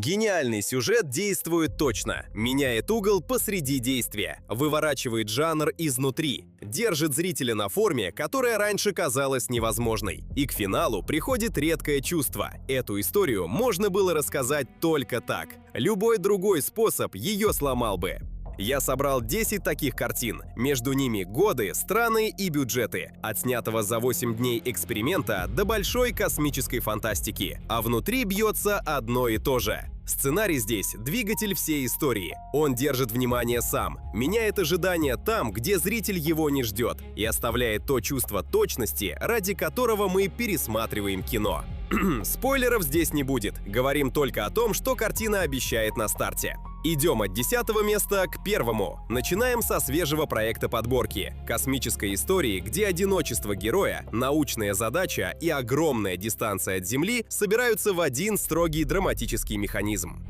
Гениальный сюжет действует точно, меняет угол посреди действия, выворачивает жанр изнутри, держит зрителя на форме, которая раньше казалась невозможной. И к финалу приходит редкое чувство. Эту историю можно было рассказать только так. Любой другой способ ее сломал бы. Я собрал 10 таких картин. Между ними годы, страны и бюджеты. От снятого за 8 дней эксперимента до большой космической фантастики. А внутри бьется одно и то же. Сценарий здесь – двигатель всей истории. Он держит внимание сам, меняет ожидания там, где зритель его не ждет, и оставляет то чувство точности, ради которого мы пересматриваем кино. Спойлеров здесь не будет, говорим только о том, что картина обещает на старте. Идем от 10-го места к 1-му. Начинаем со свежего проекта подборки – космической истории, где одиночество героя, научная задача и огромная дистанция от Земли собираются в один строгий драматический механизм.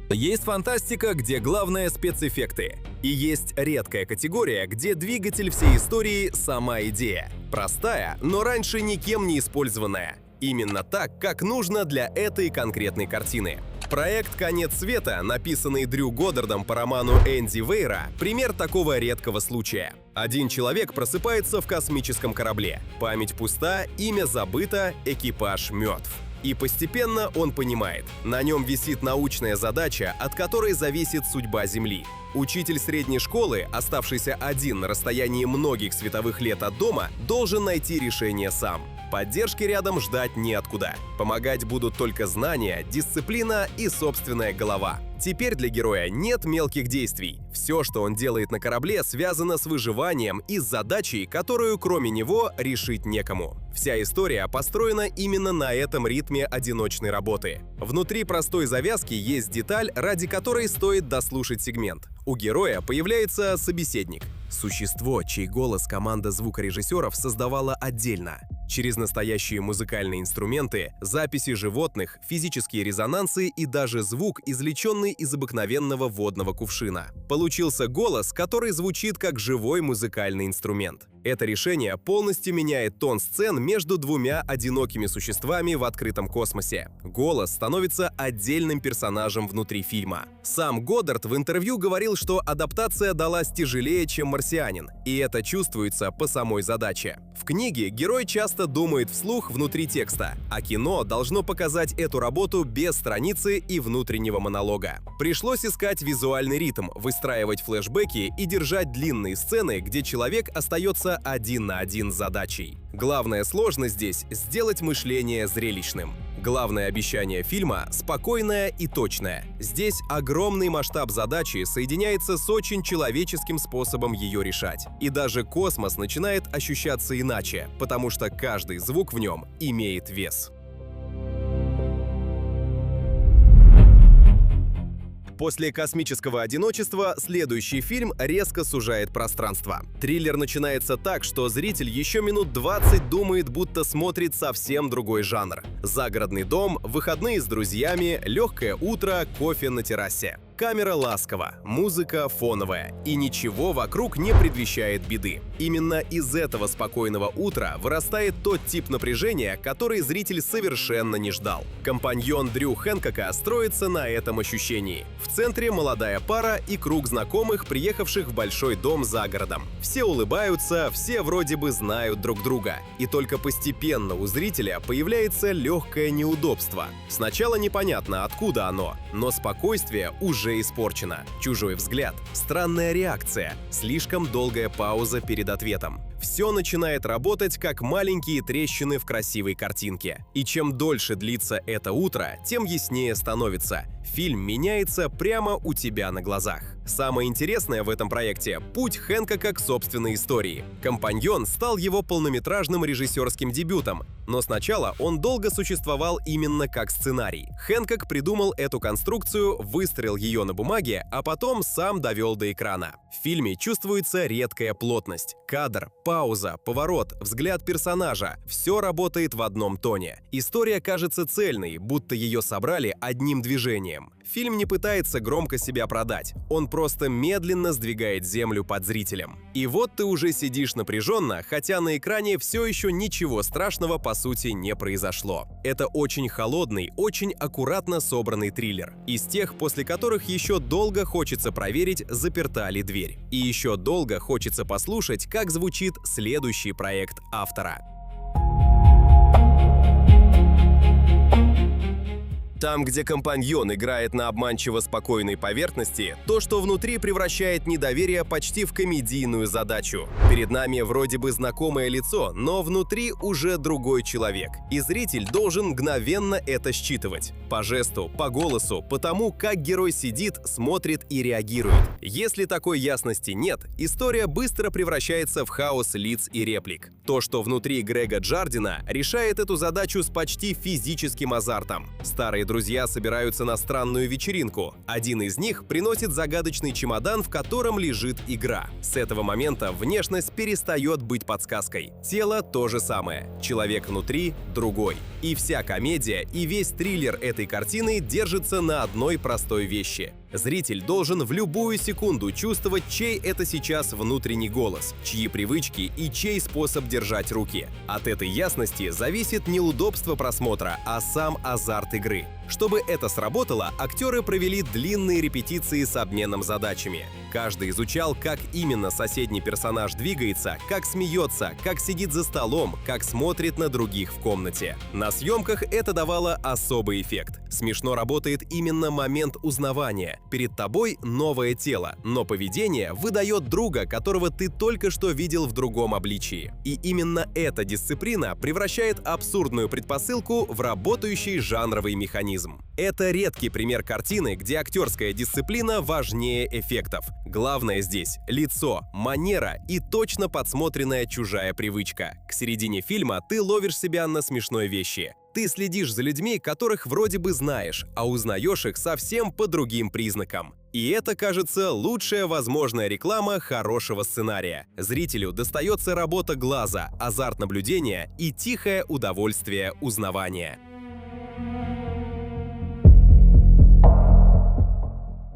Есть фантастика, где главное спецэффекты. И есть редкая категория, где двигатель всей истории – сама идея. Простая, но раньше никем не использованная. Именно так, как нужно для этой конкретной картины. Проект «Конец света», написанный Дрю Годдардом по роману Энди Вейра, пример такого редкого случая. Один человек просыпается в космическом корабле. Память пуста, имя забыто, экипаж мертв. И постепенно он понимает, на нем висит научная задача, от которой зависит судьба Земли. Учитель средней школы, оставшийся один на расстоянии многих световых лет от дома, должен найти решение сам. Поддержки рядом ждать неоткуда. Помогать будут только знания, дисциплина и собственная голова. Теперь для героя нет мелких действий. Все, что он делает на корабле, связано с выживанием и с задачей, которую кроме него решить некому. Вся история построена именно на этом ритме одиночной работы. Внутри простой завязки есть деталь, ради которой стоит дослушать сегмент. У героя появляется собеседник. Существо, чей голос команда звукорежиссеров создавала отдельно. Через настоящие музыкальные инструменты, записи животных, физические резонансы и даже звук, извлеченный из обыкновенного водного кувшина. Получился голос, который звучит как живой музыкальный инструмент. Это решение полностью меняет тон сцен между двумя одинокими существами в открытом космосе. Голос становится отдельным персонажем внутри фильма. Сам Годдард в интервью говорил, что адаптация далась тяжелее, чем «Марсианин», и это чувствуется по самой задаче. В книге герой часто думает вслух внутри текста, а кино должно показать эту работу без страницы и внутреннего монолога. Пришлось искать визуальный ритм, выстраивать флешбеки и держать длинные сцены, где человек остается один на один с задачей. Главная сложность здесь – сделать мышление зрелищным. Главное обещание фильма – спокойное и точное. Здесь огромный масштаб задачи соединяется с очень человеческим способом ее решать. И даже космос начинает ощущаться иначе, потому что каждый звук в нем имеет вес. После космического одиночества следующий фильм резко сужает пространство. Триллер начинается так, что зритель еще минут 20 думает, будто смотрит совсем другой жанр. Загородный дом, выходные с друзьями, легкое утро, кофе на террасе. Камера ласкова, музыка фоновая, и ничего вокруг не предвещает беды. Именно из этого спокойного утра вырастает тот тип напряжения, который зритель совершенно не ждал. Компаньон Дрю Хэнкока строится на этом ощущении. В центре молодая пара и круг знакомых, приехавших в большой дом за городом. Все улыбаются, все вроде бы знают друг друга. И только постепенно у зрителя появляется легкое неудобство. Сначала непонятно, откуда оно, но спокойствие уже испорчено. Чужой взгляд, странная реакция, слишком долгая пауза перед ответом. Все начинает работать как маленькие трещины в красивой картинке. И чем дольше длится это утро, тем яснее становится. Фильм меняется прямо у тебя на глазах. Самое интересное в этом проекте – путь Хэнкока к собственной истории. «Компаньон» стал его полнометражным режиссерским дебютом, но сначала он долго существовал именно как сценарий. Хэнкок придумал эту конструкцию, выстроил ее на бумаге, а потом сам довел до экрана. В фильме чувствуется редкая плотность. Кадр, пауза, поворот, взгляд персонажа – все работает в одном тоне. История кажется цельной, будто ее собрали одним движением. Фильм не пытается громко себя продать, он просто медленно сдвигает землю под зрителем. И вот ты уже сидишь напряженно, хотя на экране все еще ничего страшного по сути не произошло. Это очень холодный, очень аккуратно собранный триллер. Из тех, после которых еще долго хочется проверить, заперта ли дверь. И еще долго хочется послушать, как звучит следующий проект автора. Там, где компаньон играет на обманчиво спокойной поверхности, то, что внутри превращает недоверие почти в комедийную задачу. Перед нами вроде бы знакомое лицо, но внутри уже другой человек. И зритель должен мгновенно это считывать. По жесту, по голосу, по тому, как герой сидит, смотрит и реагирует. Если такой ясности нет, история быстро превращается в хаос лиц и реплик. То, что внутри Грега Джардина, решает эту задачу с почти физическим азартом. Старые друзья собираются на странную вечеринку. Один из них приносит загадочный чемодан, в котором лежит игра. С этого момента внешность перестает быть подсказкой. Тело то же самое. Человек внутри другой. И вся комедия, и весь триллер этой картины держится на одной простой вещи. Зритель должен в любую секунду чувствовать, чей это сейчас внутренний голос, чьи привычки и чей способ держать руки. От этой ясности зависит не удобство просмотра, а сам азарт игры. Чтобы это сработало, актеры провели длинные репетиции с обменом задачами. Каждый изучал, как именно соседний персонаж двигается, как смеется, как сидит за столом, как смотрит на других в комнате. На съемках это давало особый эффект. Смешно работает именно момент узнавания. Перед тобой новое тело, но поведение выдает друга, которого ты только что видел в другом обличии. И именно эта дисциплина превращает абсурдную предпосылку в работающий жанровый механизм. Это редкий пример картины, где актерская дисциплина важнее эффектов. Главное здесь – лицо, манера и точно подсмотренная чужая привычка. К середине фильма ты ловишь себя на смешной вещи. Ты следишь за людьми, которых вроде бы знаешь, а узнаешь их совсем по другим признакам. И это, кажется, лучшая возможная реклама хорошего сценария. Зрителю достается работа глаза, азарт наблюдения и тихое удовольствие узнавания.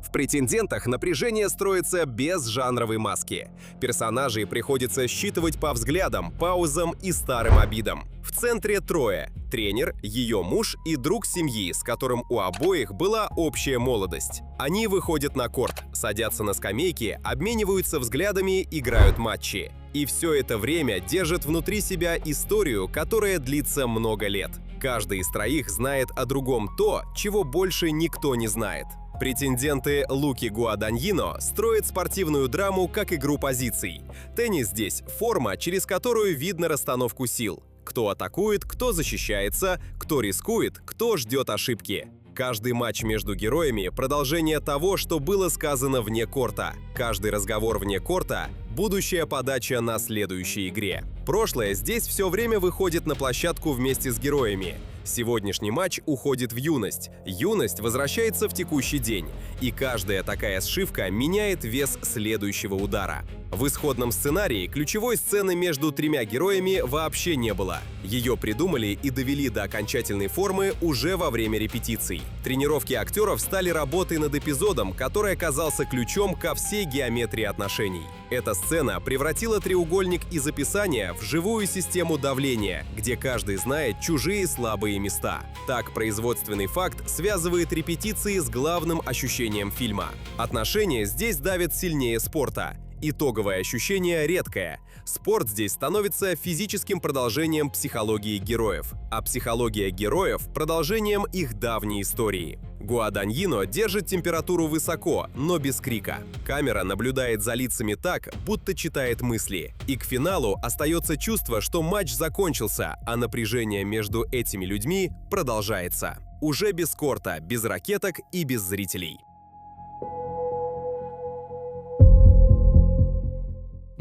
В «Претендентах» напряжение строится без жанровой маски. Персонажей приходится считывать по взглядам, паузам и старым обидам. В центре трое – тренер, ее муж и друг семьи, с которым у обоих была общая молодость. Они выходят на корт, садятся на скамейки, обмениваются взглядами, играют матчи. И все это время держат внутри себя историю, которая длится много лет. Каждый из троих знает о другом то, чего больше никто не знает. Претенденты Луки Гуаданьино строят спортивную драму как игру позиций. Теннис здесь – форма, через которую видно расстановку сил. Кто атакует, кто защищается, кто рискует, кто ждет ошибки. Каждый матч между героями – продолжение того, что было сказано вне корта. Каждый разговор вне корта – будущая подача на следующей игре. Прошлое здесь все время выходит на площадку вместе с героями. Сегодняшний матч уходит в юность. Юность возвращается в текущий день. И каждая такая сшивка меняет вес следующего удара. В исходном сценарии ключевой сцены между тремя героями вообще не было. Ее придумали и довели до окончательной формы уже во время репетиций. Тренировки актеров стали работой над эпизодом, который оказался ключом ко всей геометрии отношений. Эта сцена превратила треугольник из описания в живую систему давления, где каждый знает чужие слабые места. Так производственный факт связывает репетиции с главным ощущением фильма. Отношения здесь давят сильнее спорта. Итоговое ощущение редкое. Спорт здесь становится физическим продолжением психологии героев, а психология героев – продолжением их давней истории. Гуаданьино держит температуру высоко, но без крика. Камера наблюдает за лицами так, будто читает мысли. И к финалу остается чувство, что матч закончился, а напряжение между этими людьми продолжается. Уже без корта, без ракеток и без зрителей.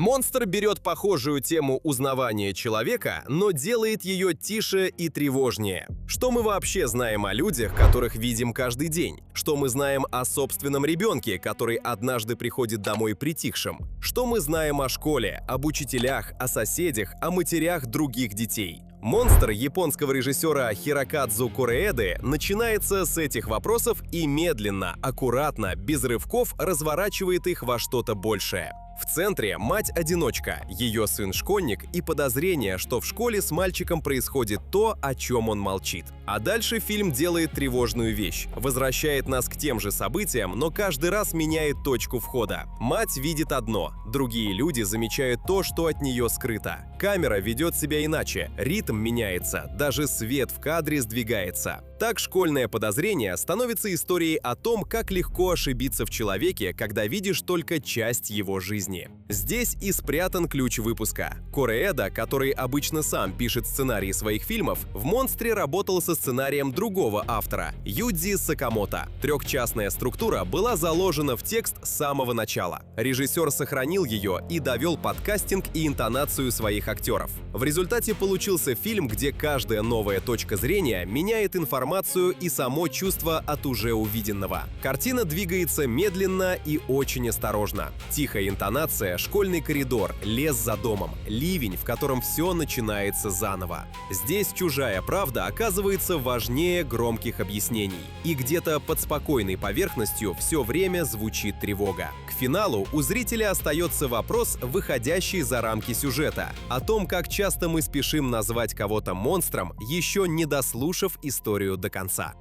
«Монстр» берет похожую тему узнавания человека, но делает ее тише и тревожнее. Что мы вообще знаем о людях, которых видим каждый день? Что мы знаем о собственном ребенке, который однажды приходит домой притихшим? Что мы знаем о школе, об учителях, о соседях, о матерях других детей? «Монстр» японского режиссера Хирокадзу Кореэды начинается с этих вопросов и медленно, аккуратно, без рывков разворачивает их во что-то большее. В центре мать-одиночка, ее сын-школьник и подозрение, что в школе с мальчиком происходит то, о чем он молчит. А дальше фильм делает тревожную вещь. Возвращает нас к тем же событиям, но каждый раз меняет точку входа. Мать видит одно, другие люди замечают то, что от нее скрыто. Камера ведет себя иначе, ритм меняется, даже свет в кадре сдвигается. Так школьное подозрение становится историей о том, как легко ошибиться в человеке, когда видишь только часть его жизни. Здесь и спрятан ключ выпуска. Кореэда, который обычно сам пишет сценарии своих фильмов, в «Монстре» работал со сценарием другого автора – Юдзи Сакамото. Трехчастная структура была заложена в текст с самого начала. Режиссер сохранил ее и довел подкастинг и интонацию своих актеров. В результате получился фильм, где каждая новая точка зрения меняет информацию и само чувство от уже увиденного. Картина двигается медленно и очень осторожно. Тихая интонация, школьный коридор, лес за домом, ливень, в котором все начинается заново. Здесь чужая правда оказывается важнее громких объяснений. И где-то под спокойной поверхностью все время звучит тревога. К финалу у зрителя остается вопрос, выходящий за рамки сюжета, о том, как часто мы спешим назвать кого-то монстром, еще не дослушав историю до конца.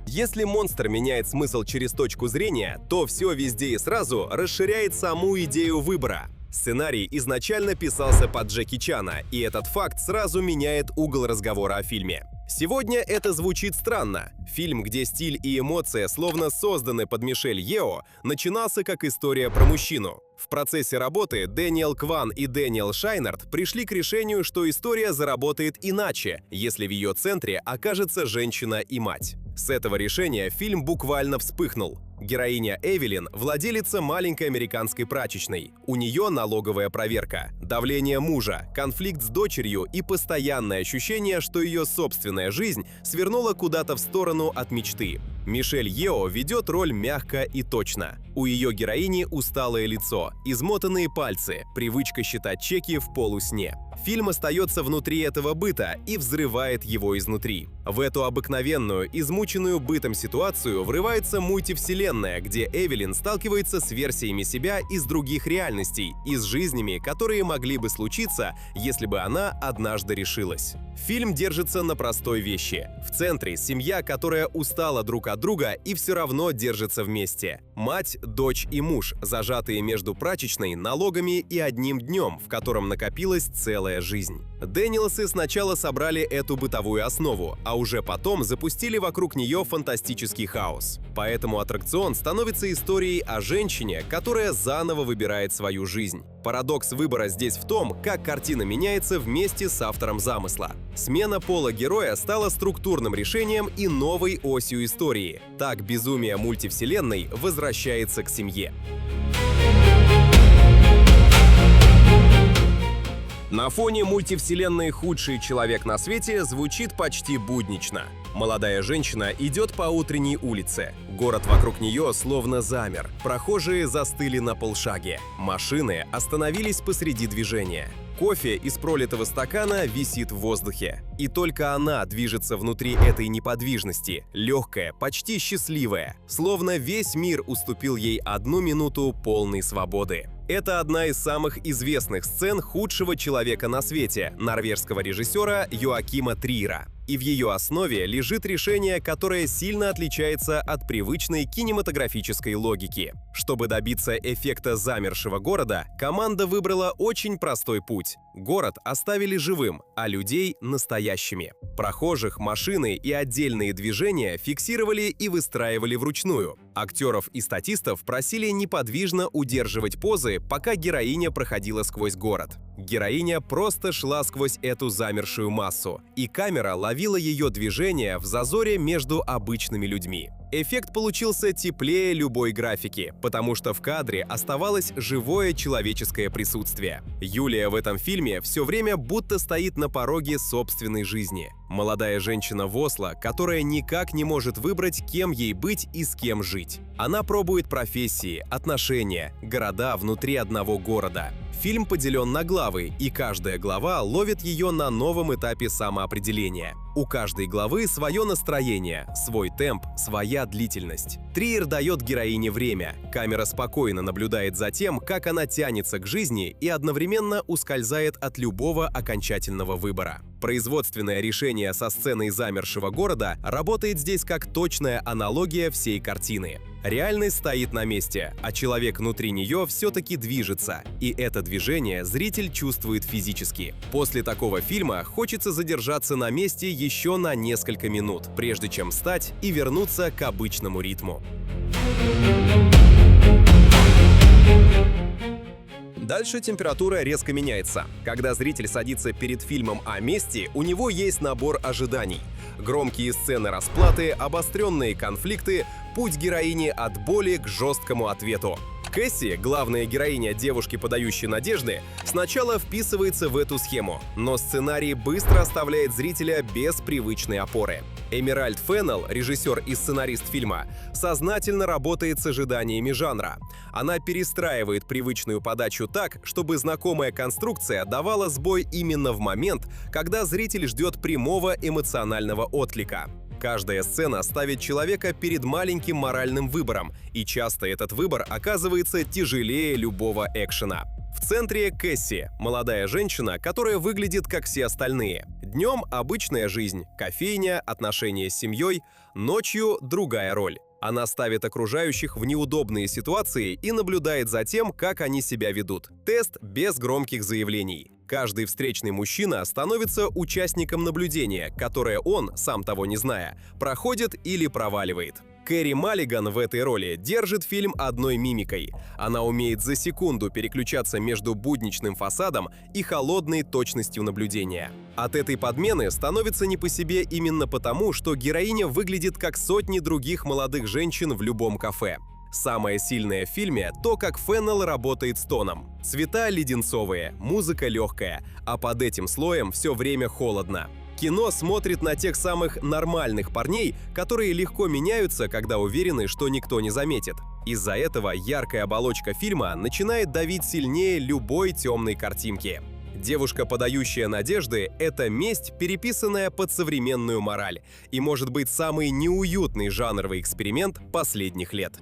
Если монстр меняет смысл через точку зрения, то все везде и сразу расширяет саму идею выбора. Сценарий изначально писался под Джеки Чана, и этот факт сразу меняет угол разговора о фильме. Сегодня это звучит странно. Фильм, где стиль и эмоция словно созданы под Мишель Ео, начинался как история про мужчину. В процессе работы Дэниел Кван и Дэниел Шайнард пришли к решению, что история заработает иначе, если в ее центре окажется женщина и мать. С этого решения фильм буквально вспыхнул. Героиня Эвелин – владелица маленькой американской прачечной. У нее налоговая проверка, давление мужа, конфликт с дочерью и постоянное ощущение, что ее собственная жизнь свернула куда-то в сторону от мечты. Мишель Ео ведет роль мягко и точно. У ее героини усталое лицо, измотанные пальцы, привычка считать чеки в полусне. Фильм остается внутри этого быта и взрывает его изнутри. В эту обыкновенную, измученную бытом ситуацию врывается мультивселенная, где Эвелин сталкивается с версиями себя из других реальностей и с жизнями, которые могли бы случиться, если бы она однажды решилась. Фильм держится на простой вещи. В центре семья, которая устала друг от друга и все равно держится вместе. Мать, дочь и муж, зажатые между прачечной, налогами и одним днем, в котором накопилась целая жизнь. Дэниелсы сначала собрали эту бытовую основу, а уже потом запустили вокруг нее фантастический хаос. Поэтому аттракцион становится историей о женщине, которая заново выбирает свою жизнь. Парадокс выбора здесь в том, как картина меняется вместе с автором замысла. Смена пола героя стала структурным решением и новой осью истории. Так безумие мультивселенной возвращается к семье. На фоне мультивселенной «Худший человек на свете» звучит почти буднично. Молодая женщина идет по утренней улице. Город вокруг нее словно замер. Прохожие застыли на полшаге. Машины остановились посреди движения. Кофе из пролитого стакана висит в воздухе. И только она движется внутри этой неподвижности, легкая, почти счастливая, словно весь мир уступил ей одну минуту полной свободы. Это одна из самых известных сцен «Худшего человека на свете» норвежского режиссера Йоакима Триера. И в ее основе лежит решение, которое сильно отличается от привычной кинематографической логики. Чтобы добиться эффекта замершего города, команда выбрала очень простой путь. Город оставили живым, а людей – настоящими. Прохожих, машины и отдельные движения фиксировали и выстраивали вручную. Актеров и статистов просили неподвижно удерживать позы, пока героиня проходила сквозь город. Героиня просто шла сквозь эту замершую массу, и камера ловила ее движение в зазоре между обычными людьми. Эффект получился теплее любой графики, потому что в кадре оставалось живое человеческое присутствие. Юлия в этом фильме все время будто стоит на пороге собственной жизни. Молодая женщина в Осло, которая никак не может выбрать, кем ей быть и с кем жить. Она пробует профессии, отношения, города внутри одного города. Фильм поделен на главы, и каждая глава ловит ее на новом этапе самоопределения. У каждой главы свое настроение, свой темп, своя длительность. Триер дает героине время. Камера спокойно наблюдает за тем, как она тянется к жизни и одновременно ускользает от любого окончательного выбора. Производственное решение со сценой замершего города работает здесь как точная аналогия всей картины. Реальность стоит на месте, а человек внутри нее все-таки движется, и это движение зритель чувствует физически. После такого фильма хочется задержаться на месте еще на несколько минут, прежде чем встать и вернуться к обычному ритму. Дальше температура резко меняется. Когда зритель садится перед фильмом о мести, у него есть набор ожиданий. Громкие сцены расплаты, обостренные конфликты, путь героини от боли к жесткому ответу. Кэсси, главная героиня девушки, подающей надежды, сначала вписывается в эту схему, но сценарий быстро оставляет зрителя без привычной опоры. Эмеральд Феннелл, режиссер и сценарист фильма, сознательно работает с ожиданиями жанра. Она перестраивает привычную подачу так, чтобы знакомая конструкция давала сбой именно в момент, когда зритель ждет прямого эмоционального отклика. Каждая сцена ставит человека перед маленьким моральным выбором, и часто этот выбор оказывается тяжелее любого экшена. В центре Кэсси, молодая женщина, которая выглядит как все остальные. Днем обычная жизнь, кофейня, отношения с семьей, ночью другая роль. Она ставит окружающих в неудобные ситуации и наблюдает за тем, как они себя ведут. Тест без громких заявлений. Каждый встречный мужчина становится участником наблюдения, которое он, сам того не зная, проходит или проваливает. Кэрри Маллиган в этой роли держит фильм одной мимикой. Она умеет за секунду переключаться между будничным фасадом и холодной точностью наблюдения. От этой подмены становится не по себе именно потому, что героиня выглядит как сотни других молодых женщин в любом кафе. Самое сильное в фильме – то, как Феннелл работает с тоном. Цвета леденцовые, музыка легкая, а под этим слоем все время холодно. Кино смотрит на тех самых нормальных парней, которые легко меняются, когда уверены, что никто не заметит. Из-за этого яркая оболочка фильма начинает давить сильнее любой темной картинки. Девушка, подающая надежды, — это месть, переписанная под современную мораль, и может быть самый неуютный жанровый эксперимент последних лет.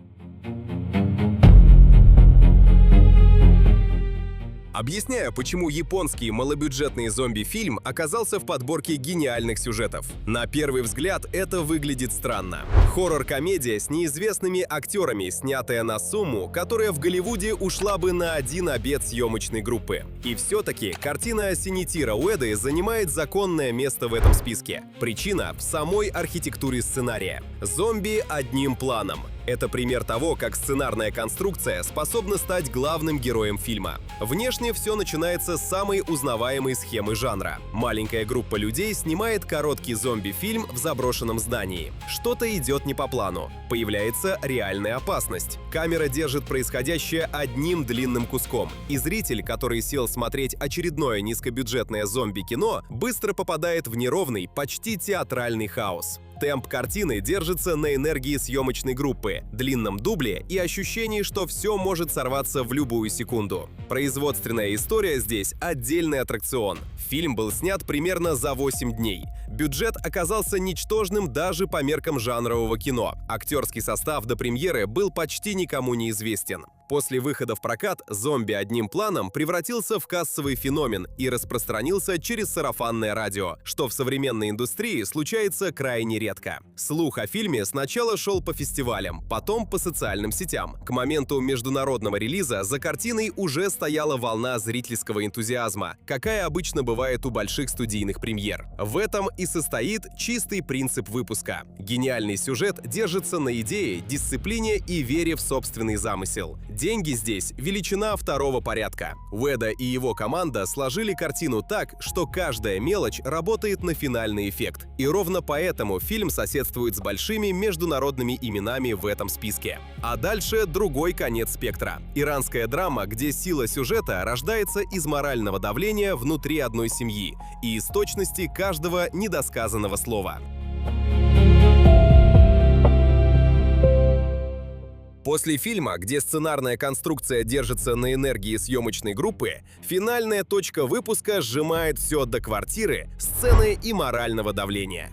Объясняю, почему японский малобюджетный зомби-фильм оказался в подборке гениальных сюжетов. На первый взгляд это выглядит странно. Хоррор-комедия с неизвестными актерами, снятая на сумму, которая в Голливуде ушла бы на один обед съемочной группы. И все-таки картина Синитиро Уэды занимает законное место в этом списке. Причина в самой архитектуре сценария. Зомби одним планом. Это пример того, как сценарная конструкция способна стать главным героем фильма. Внешне все начинается с самой узнаваемой схемы жанра. Маленькая группа людей снимает короткий зомби-фильм в заброшенном здании. Что-то идет не по плану. Появляется реальная опасность. Камера держит происходящее одним длинным куском, и зритель, который сел смотреть очередное низкобюджетное зомби-кино, быстро попадает в неровный, почти театральный хаос. Темп картины держится на энергии съемочной группы, длинном дубле и ощущении, что все может сорваться в любую секунду. Производственная история здесь – отдельный аттракцион. Фильм был снят примерно за 8 дней. Бюджет оказался ничтожным даже по меркам жанрового кино. Актерский состав до премьеры был почти никому не известен. После выхода в прокат «Зомби одним планом» превратился в кассовый феномен и распространился через сарафанное радио, что в современной индустрии случается крайне редко. Слух о фильме сначала шел по фестивалям, потом по социальным сетям. К моменту международного релиза за картиной уже стояла волна зрительского энтузиазма, какая обычно бывает у больших студийных премьер. В этом и состоит чистый принцип выпуска. Гениальный сюжет держится на идее, дисциплине и вере в собственный замысел. Деньги здесь – величина второго порядка. Уэда и его команда сложили картину так, что каждая мелочь работает на финальный эффект. И ровно поэтому фильм соседствует с большими международными именами в этом списке. А дальше другой конец спектра. Иранская драма, где сила сюжета рождается из морального давления внутри одной семьи и из точности каждого недосказанного слова. После фильма, где сценарная конструкция держится на энергии съемочной группы, финальная точка выпуска сжимает все до квартиры, сцены и морального давления.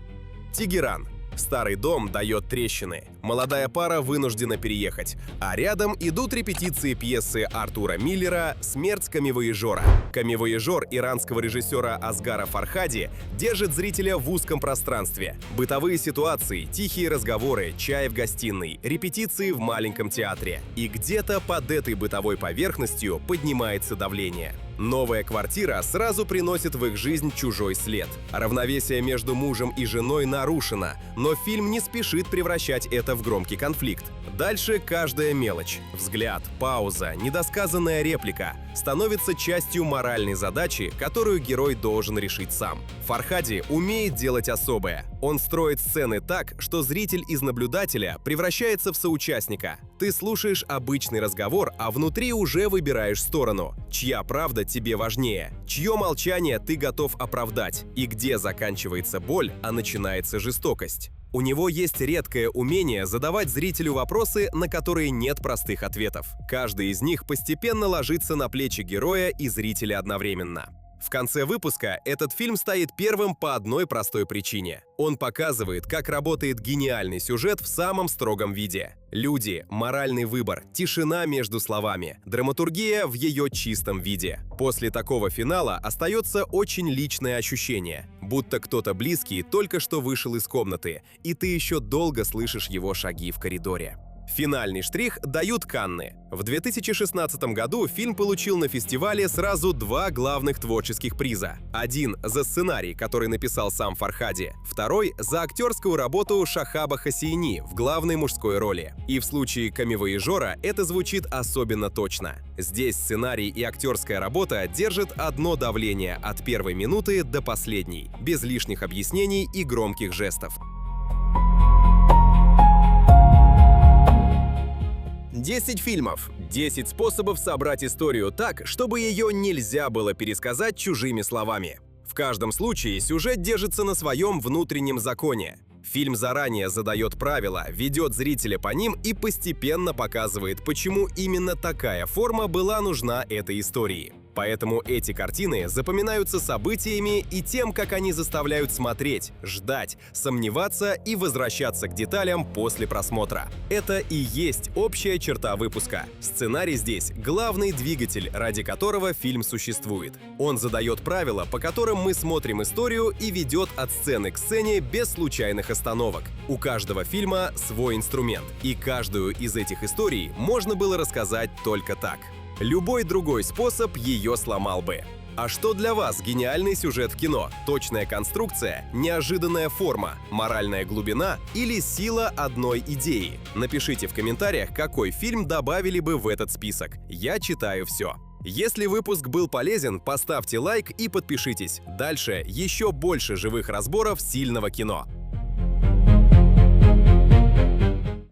Тегеран. Старый дом дает трещины. Молодая пара вынуждена переехать. А рядом идут репетиции пьесы Артура Миллера «Смерть камевояжера». Камевояжер иранского режиссера Асгара Фархади держит зрителя в узком пространстве. Бытовые ситуации, тихие разговоры, чай в гостиной, репетиции в маленьком театре. И где-то под этой бытовой поверхностью поднимается давление. Новая квартира сразу приносит в их жизнь чужой след. Равновесие между мужем и женой нарушено, но фильм не спешит превращать это в громкий конфликт. Дальше каждая мелочь, взгляд, пауза, недосказанная реплика становится частью моральной задачи, которую герой должен решить сам. Фархади умеет делать особое. Он строит сцены так, что зритель из наблюдателя превращается в соучастника. Ты слушаешь обычный разговор, а внутри уже выбираешь сторону. Чья правда тебе важнее? Чье молчание ты готов оправдать? И где заканчивается боль, а начинается жестокость? У него есть редкое умение задавать зрителю вопросы, на которые нет простых ответов. Каждый из них постепенно ложится на плечи героя и зрителя одновременно. В конце выпуска этот фильм стоит первым по одной простой причине. Он показывает, как работает гениальный сюжет в самом строгом виде. Люди, моральный выбор, тишина между словами, драматургия в ее чистом виде. После такого финала остается очень личное ощущение, будто кто-то близкий только что вышел из комнаты, и ты еще долго слышишь его шаги в коридоре. Финальный штрих дают Канны. В 2016 году фильм получил на фестивале сразу 2 главных творческих приза. Один за сценарий, который написал сам Фархади, второй за актерскую работу Шахаба Хосейни в главной мужской роли. И в случае «Камевояжера» это звучит особенно точно. Здесь сценарий и актерская работа держат одно давление от первой минуты до последней, без лишних объяснений и громких жестов. 10 фильмов, 10 способов собрать историю так, чтобы ее нельзя было пересказать чужими словами. В каждом случае сюжет держится на своем внутреннем законе. Фильм заранее задает правила, ведет зрителя по ним и постепенно показывает, почему именно такая форма была нужна этой истории. Поэтому эти картины запоминаются событиями и тем, как они заставляют смотреть, ждать, сомневаться и возвращаться к деталям после просмотра. Это и есть общая черта выпуска. Сценарий здесь — главный двигатель, ради которого фильм существует. Он задает правила, по которым мы смотрим историю и ведет от сцены к сцене без случайных остановок. У каждого фильма свой инструмент, и каждую из этих историй можно было рассказать только так. Любой другой способ ее сломал бы. А что для вас гениальный сюжет в кино? Точная конструкция, неожиданная форма, моральная глубина или сила одной идеи? Напишите в комментариях, какой фильм добавили бы в этот список. Я читаю все. Если выпуск был полезен, поставьте лайк и подпишитесь. Дальше еще больше живых разборов сильного кино.